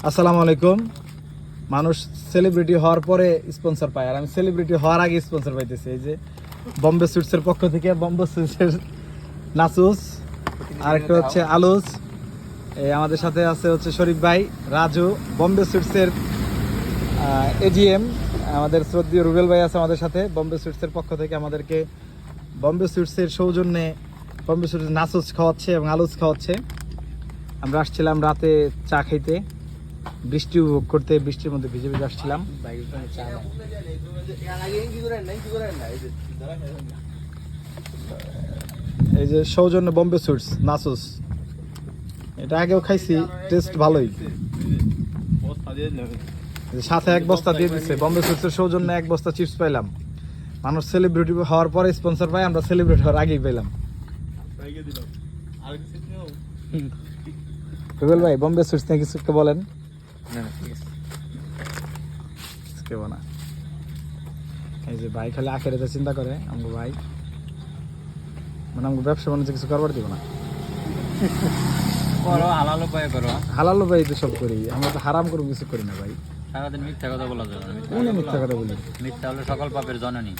আসসালামু আলাইকুম। মানুষ সেলিব্রিটি হওয়ার পরে স্পন্সর পায়, আর আমি সেলিব্রিটি হওয়ার আগে স্পন্সর পাইতেছি। এই যে বম্বে সুইটসের পক্ষ থেকে বম্বে সুইটসের নাসুস, আরেকটা হচ্ছে আলুস, এই আমাদের সাথে আছে হচ্ছে শরীফ ভাই, রাজু, বম্বে সুইটসের এজিএম আমাদের শ্রদ্ধেয় রুবেল ভাই আছে আমাদের সাথে। বম্বে সুইটসের পক্ষ থেকে আমাদেরকে বম্বে সুইটসের সৌজন্যে বম্বে সুইটসের নাসুস খাওয়াচ্ছে এবং আলুস খাওয়াচ্ছে। আমরা আসছিলাম রাতে চা খাইতে, বৃষ্টি উপভোগ করতে, বৃষ্টির মধ্যে ভিজে ভিজে আসছিলাম। এই যে সৌজন্য বম্বে সুইটস নাসুস, এটা আগেও খাইছি, টেস্ট ভালোই। সাথে এক বস্তা দিয়ে দিচ্ছে বম্বে সুইটসের সৌজন্য, এক বস্তা চিপস পাইলাম। মানুষ সেলিব্রিটি হওয়ার পরে স্পন্সর পায়, আমরা সেলিব্রিটি হওয়ার আগেই পাইলাম। রুবেল ভাই, বম্বে সুইটস নিয়ে কিছু একটা বলেন। না, এই যে ভাই খালি আখেরাতে চিন্তা করে। আমাকে ভাই মানে আমাকে ব্যবসা বাণিজ্য কিছু করবার দিব না, করো হালাল উপায় করো। হালাল ভাই তো সব করি, আমরা তো হারাম করবো কিছু করি না ভাই। সারাদিন মিথ্যা কথা বলা যাবে না। কোন মিথ্যা কথা বলি? মিথ্যা হলো সকল পাপের জননী।